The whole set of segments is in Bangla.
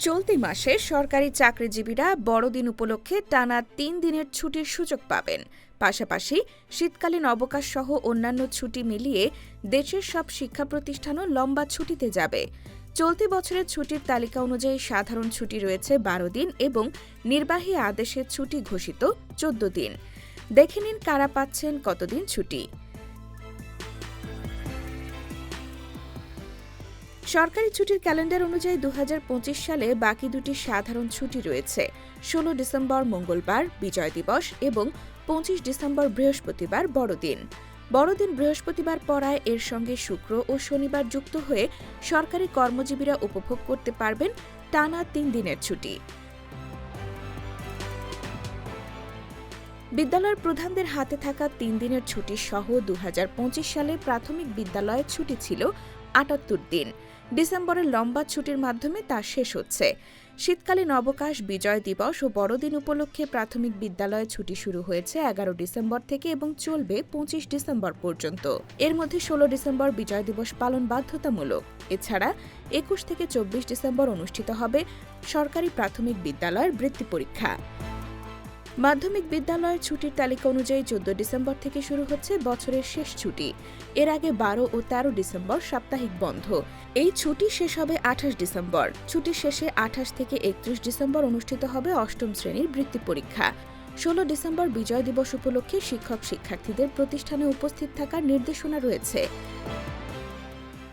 চলতি মাসে সরকারি চাকরিজীবীরা বড়দিন উপলক্ষে টানা ৩ দিনের ছুটির সুযোগ পাবেন। পাশাপাশি শীতকালীন অবকাশ সহ অন্যান্য ছুটি মিলিয়ে দেশের সব শিক্ষা প্রতিষ্ঠানও লম্বা ছুটিতে যাবে। চলতি বছরের ছুটির তালিকা অনুযায়ী সাধারণ ছুটি রয়েছে ১২ দিন এবং নির্বাহী আদেশের ছুটি ঘোষিত ১৪ দিন। দেখে নিন কারা পাচ্ছেন কতদিন ছুটি। সরকারি ছুটির ক্যালেন্ডার অনুযায়ী ২০২৫ সালে বাকি দুটি সাধারণ ছুটি রয়েছে। ১৬ ডিসেম্বর মঙ্গলবার বিজয় দিবস এবং ২৫ ডিসেম্বর বৃহস্পতিবার বড়দিন। বড়দিন বৃহস্পতিবার পড়ায় এর সঙ্গে শুক্র ও শনিবার যুক্ত হয়ে সরকারি কর্মজীবীরা উপভোগ করতে পারবেন টানা ৩ দিনের ছুটি। বিদ্যালয়ের প্রধানদের হাতে থাকা ৩ দিনের ছুটি সহ ২০২৫ সালে প্রাথমিক বিদ্যালয়ের ছুটি ছিল ৭৮ দিন। ডিসেম্বরের লম্বা ছুটির মাধ্যমে তা শেষ হচ্ছে। শীতকালীন অবকাশ, বিজয় দিবস ও বড়দিন উপলক্ষে প্রাথমিক বিদ্যালয়ে ছুটি শুরু হয়েছে ১১ ডিসেম্বর থেকে এবং চলবে ২৫ ডিসেম্বর পর্যন্ত। এর মধ্যে ১৬ ডিসেম্বর বিজয় দিবস পালন বাধ্যতামূলক। এছাড়া ২১ থেকে ২৪ ডিসেম্বর অনুষ্ঠিত হবে সরকারি প্রাথমিক বিদ্যালয়ের বৃত্তি পরীক্ষা। মাধ্যমিক বিদ্যালয়ের ছুটির তালিকা অনুযায়ী ১৪ ডিসেম্বর থেকে শুরু হচ্ছে বছরের শেষ ছুটি। এর আগে ১২ ও ১৩ ডিসেম্বর সাপ্তাহিক বন্ধ। এই ছুটি শেষ হবে ২৮ ডিসেম্বর। ছুটির শেষে ২৮ থেকে ৩১ ডিসেম্বর অনুষ্ঠিত হবে অষ্টম শ্রেণীর বৃত্তি পরীক্ষা। ১৬ ডিসেম্বর বিজয় দিবস উপলক্ষে শিক্ষক-শিক্ষার্থীদের প্রতিষ্ঠানে উপস্থিত থাকার নির্দেশনা রয়েছে।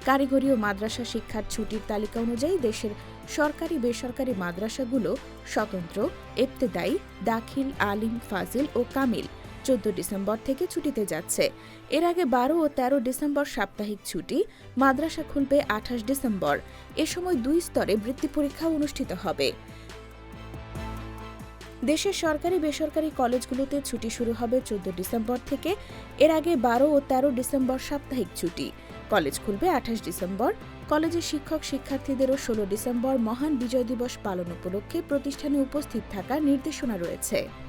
কারিগরি ও মাদ্রাসা শিক্ষার ছুটির তালিকা অনুযায়ী দেশের সরকারি বেসরকারি মাদ্রাসাগুলো স্বতন্ত্র, ইবতেদায়ী, দাখিল, আলিম, ফাজিল ও কামিল ১৪ ডিসেম্বর থেকে ছুটিতে যাচ্ছে। এর আগে ১২ ও ১৩ ডিসেম্বর সাপ্তাহিক ছুটি। মাদ্রাসা খুলবে ২৮ ডিসেম্বর। এ সময় ২ স্তরে বৃত্তি পরীক্ষা অনুষ্ঠিত হবে। দেশের সরকারি বেসরকারি কলেজগুলোতে ছুটি শুরু হবে ১৪ ডিসেম্বর থেকে। এর আগে ১২ ও ১৩ ডিসেম্বর সাপ্তাহিক ছুটি। কলেজ খুলবে ২৮ ডিসেম্বর। কলেজের শিক্ষক-শিক্ষার্থীদেরও ১৬ ডিসেম্বর মহান বিজয় দিবস পালন উপলক্ষে প্রতিষ্ঠানে উপস্থিত থাকার নির্দেশনা রয়েছে।